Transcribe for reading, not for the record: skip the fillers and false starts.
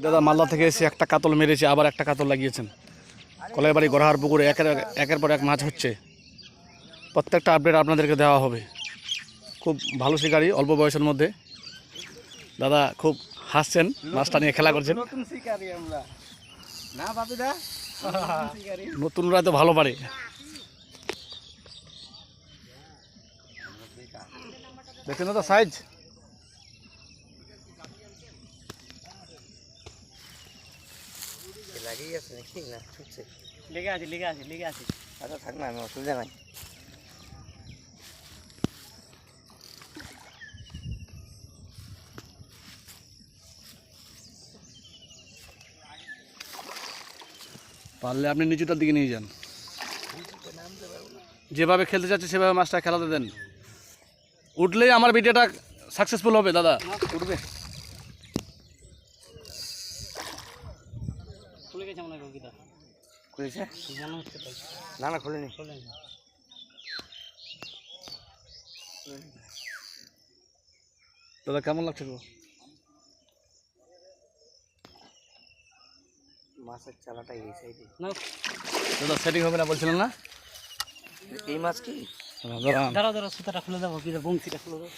দাদা মালদা থেকে এসে একটা কাতল মেরেছে, আবার একটা কাতল লাগিয়েছেন। কলাইবাড়ি গড়হার পুকুরে একের পর এক মাছ হচ্ছে। প্রত্যেকটা আপডেট আপনাদেরকে দেওয়া হবে। খুব ভালো শিকারি, অল্প বয়সের মধ্যে। দাদা খুব হাসছেন, মাছটা নিয়ে খেলা করছেন। নতুনরা তো ভালো পারে। দেখছেন দাদা সাইজ। আচ্ছা থাক না, আমি অসুবিধা নাই। পারলে আপনি নিচুটার দিকে নিয়ে যান, যেভাবে খেলতে চাচ্ছে সেভাবে মাছটা খেলাতে দেন। উঠলেই আমার ভিডিওটা সাকসেসফুল হবে। দাদা উঠবে। খুলেছে? না না খুলেনি। দাদা কেমন লাগছে গো? মাছের চালাটা এই সাইডে। দাদা সেটিং হবে না বলছিলেন না? এই মাছ কি? দাঁড়া দাঁড়া, সুতাটা খুলে দেবো, বংশীটা খুলে দেবো।